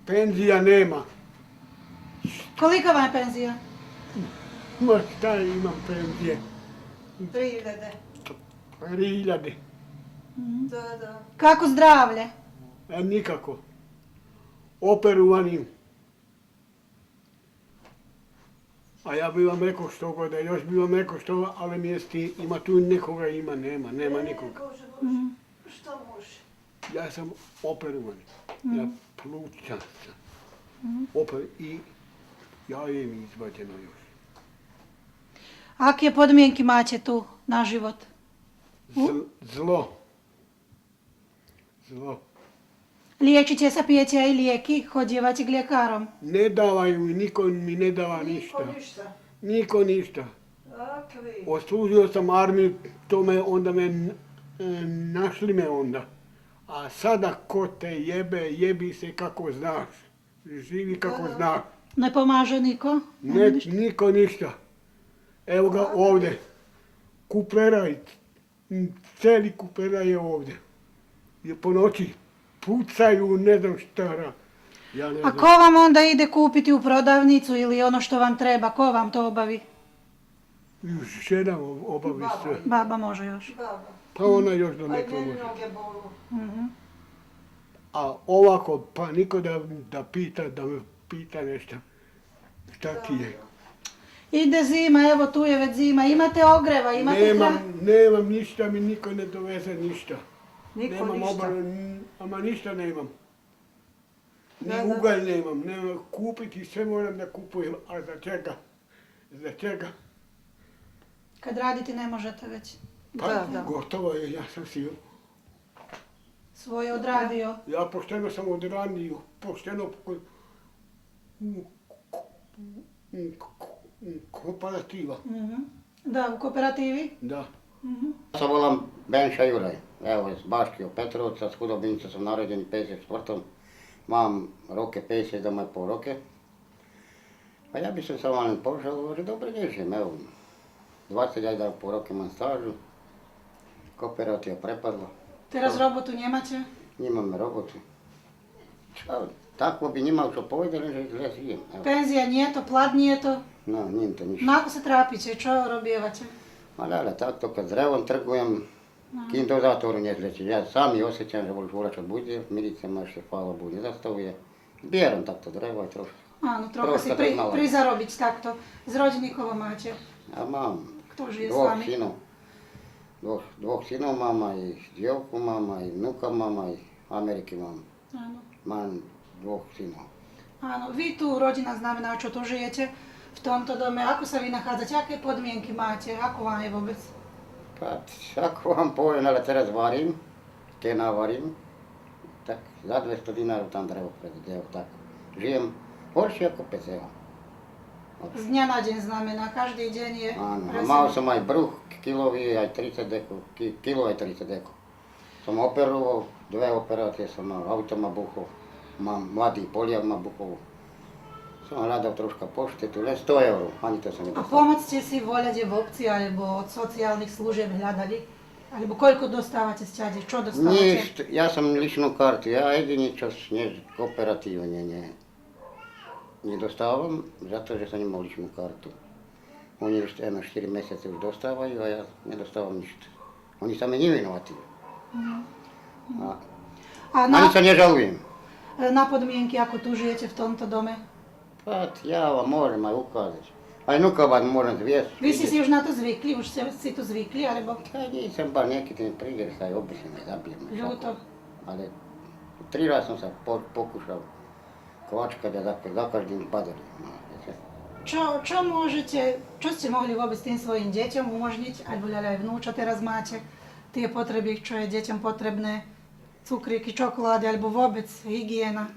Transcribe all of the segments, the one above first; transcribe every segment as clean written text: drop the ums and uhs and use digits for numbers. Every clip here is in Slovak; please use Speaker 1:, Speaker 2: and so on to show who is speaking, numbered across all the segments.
Speaker 1: Penzija nema.
Speaker 2: Kolika vam je penzija?
Speaker 1: Ma šta imam penzije?
Speaker 3: 3000.
Speaker 1: 3000.
Speaker 3: Da.
Speaker 2: Kako zdravlje?
Speaker 1: Nikako. Operuvani. A ja bi vam rekao što god, još bi vam rekao što, ali mjesti ima tu nekoga, nema nikoga.
Speaker 3: Bože, šta može?
Speaker 1: Ja sam operovan. Ja pluća sam. I ja jem izvađeno još.
Speaker 2: Aké podmienky máte tu na život?
Speaker 1: Zlo.
Speaker 2: Liječite sa, pijete aj lijeky, chodívate k ljekárom?
Speaker 1: Ne davaju mi, niko mi ne dava ništa. Niko ništa.
Speaker 3: Takvi.
Speaker 1: Odslužio sam armiju, onda me našli me onda. A sada ko te jebe, jebi se kako znaš. Živi kako znaš.
Speaker 2: Ne pomáže niko?
Speaker 1: Niko ništa. Evo ga ovdje. Kuplera, cijeli kuplera je ovdje. I po noći pucaju, ne znam šta. Ja ne
Speaker 2: A
Speaker 1: znam.
Speaker 2: ko vam onda ide kupiti u prodavnicu ili ono što vam treba? Ko vam to obavi?
Speaker 1: Žena obavi sve.
Speaker 2: Baba može još.
Speaker 3: Baba.
Speaker 1: Pa ona još do
Speaker 3: Aj
Speaker 1: nekog
Speaker 3: meni
Speaker 1: može.
Speaker 3: noge bolu.
Speaker 1: A ovako, pa niko da pita, da me pita nešto. Šta ti je?
Speaker 2: Ide zima, evo tu je već zima. Imate ogreva, imate
Speaker 1: Nemam ništa, mi niko ne doveze ništa.
Speaker 3: Niko
Speaker 1: Nemam
Speaker 3: ništa.
Speaker 1: ama ništa nemam. Ni
Speaker 3: Da.
Speaker 1: ugalj nemam, kupiti sve moram da kupujem, a za čega? Za čega?
Speaker 2: Kad raditi ne možete već.
Speaker 1: Pa
Speaker 3: Da.
Speaker 1: gotovo je, ja sam si,
Speaker 2: Svoje odradio.
Speaker 1: ja pošteno sam odradio, pošteno kooperativa,
Speaker 2: Da, u kooperativi.
Speaker 1: da.
Speaker 4: Ja se volam Benša Juraj, evo iz Baškija Petrovca, s Hudobinca sam narođen 54. Mam roke 57,5 roke. Pa ja bi se samo vam pošao, govori, dobro lješim, evo. 20,5 roke imam stažu, kooperativa prepadla,
Speaker 2: Teraz robotu nemacie?
Speaker 4: imam robotu. Čo, tako bi njima što povedali, že zle žijem, evo.
Speaker 2: Penzija nije to, plat nije to.
Speaker 4: No, njim to ništa.
Speaker 2: No ako se trapite, čo robievate?
Speaker 4: Ma da, tako kad zrevom trgujem, kim do zatvoru ne zleći. Ja sam i osjećam, že voliš uračat budje, milice maše, hvala Bogu, ne zastavuje. Bjeram takto drevo i trošku.
Speaker 2: Áno, trocha si
Speaker 4: Troška tak mala.
Speaker 2: prizarobiť takto. Z rodinníkovo máte.
Speaker 4: Ja mam
Speaker 2: Kto žije s
Speaker 4: dvoch
Speaker 2: vami?
Speaker 4: sinov. Dvoch sinov mama i djevku mama i vnuka mama i Amerike mam.
Speaker 2: Áno.
Speaker 4: Mam dvoch sinov.
Speaker 2: Áno, vy tu, rodina znamená, čo tu žijete v tomto dome. Ako sa vy nachádzate? Aké podmienky máte? Ako vám je vôbec?
Speaker 4: Pa, ako vam povem, ale teraz varim, kena varim, tak za 200 dinara tam drevo predať, evo tako. Žijem horšie ako pes, evo.
Speaker 2: Z dňa na deň znamená, každý deň je
Speaker 4: Áno, a
Speaker 2: presne.
Speaker 4: mal som aj bruch kilový, aj 30 deko, kilo aj 30 deko. Som operoval, 2 operácie som mal, auto ma buchol, mám mladý poliak ma buchol. Som hľadal troška poštetu, len 100 eur, ani to som
Speaker 2: A
Speaker 4: nedostal.
Speaker 2: pomoc ste si voľade v obci alebo od sociálnych služieb hľadali? Alebo koľko dostávate z ťade? Čo dostávate?
Speaker 4: Ništa, ja sam ličnu kartu, ja jedini čas kooperativne ne dostavam, zato že sam imao ličnu kartu. Oni još 4 mjeseca už dostavaju, a ja ne dostavam ništa. Oni sami nie vinovati.
Speaker 2: A
Speaker 4: Ani se ne žalujem.
Speaker 2: na podmienky, ako tu žijete v tomto dome?
Speaker 4: Pa ja vam možem aj ukazati. Aj nuka vam možem zvijest.
Speaker 2: Vy ste si už na to zvykli? Už ste si tu zvykli, alebo
Speaker 4: Ja nisam bar neki ten prigjer, saj obično ne zabijem.
Speaker 2: žuto?
Speaker 4: Ali 3 raz sam se pokušao kvačka da za každým padali.
Speaker 2: Čo môžete, čo ste mohli vôbec tým svojim deťom umožniť, alebo aj vnúča teraz máte, tie potreby, čo je deťom potrebné, cukríky, čokolády, alebo vôbec hygiena?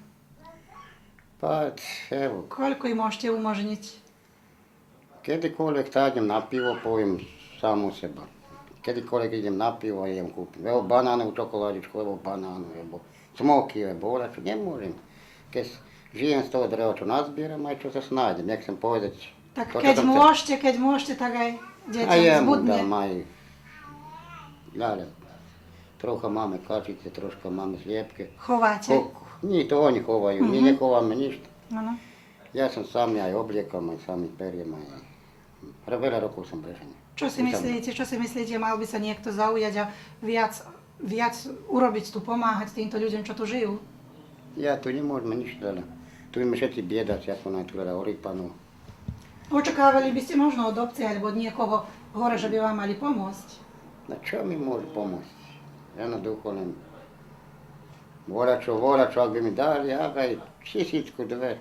Speaker 4: Pa evo,
Speaker 2: Koľko im môžete umožniť?
Speaker 4: kedykoľvek idem na pivo, poviem samo seba. Kedykoľvek idem na pivo, idem kúpim. Evo banánovú čokoládičku, evo banánu, evo smoky, evo oraču, nemôžem. Keď žijem z toho dreva, čo nazbieram, aj čo sa snájdem, nechcem povedať.
Speaker 2: Tak
Speaker 4: to, čo
Speaker 2: keď
Speaker 4: som
Speaker 2: môžete, tak aj
Speaker 4: A
Speaker 2: deťom
Speaker 4: jemu
Speaker 2: zbudne.
Speaker 4: dám aj. Ďalej. Trocha máme kačice, troška máme sliepke.
Speaker 2: Chováte.
Speaker 4: Ni to oni hovaju, mi ne hovame ništa.
Speaker 2: Áno.
Speaker 4: Ja sam sami aj obliekam, aj sami periem, aj... Veľa rokov som brežený.
Speaker 2: Čo si myslíte, mal by sa niekto zaujať a viac urobiť tu, pomáhať týmto ľuďom, čo tu žijú?
Speaker 4: Ja tu nemôžeme nič veľa. Tu sme všetci biedaci, ako na tu veľa orýpanov.
Speaker 2: Očakávali by ste možno od obce alebo od niekoho hore, že by vám mali pomôcť?
Speaker 4: Na čo mi môže pomôcť? Jednoducho len volačo, ak by mi dali, aj 1000, 200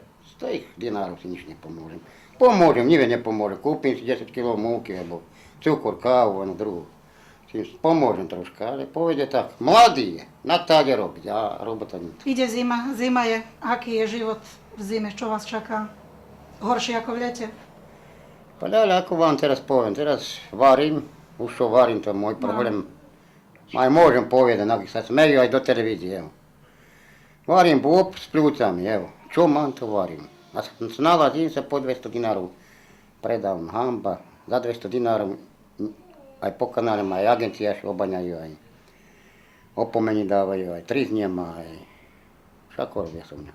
Speaker 4: dinárov si nič nepomôžem. Pomôžem, nive nepomôžem. Kúpim si 10 kg múky, alebo cukor, kávu, na druhú. Si pomôžem troška, ale povede tak, mladý je, na táde robiť, a robota nič.
Speaker 2: Ide zima je. Aký je život v zime? Čo vás čaká? Horšie ako v lete?
Speaker 4: Ale ako vám teraz poviem, teraz varím, už čo varím, to je môj problém. Aj môžem povedať, ak sa smejú aj do televízie, evo. Varím bôb s pľúcami, evo. Čo mám, to varím. A nalazím sa po 200 dinárov, predávam hamba, za 200 dinárov aj po kanále aj agencie obaňajú, aj opomeni dávajú, aj triznie má, aj všako robia so mňa.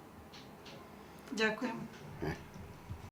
Speaker 2: Ďakujem.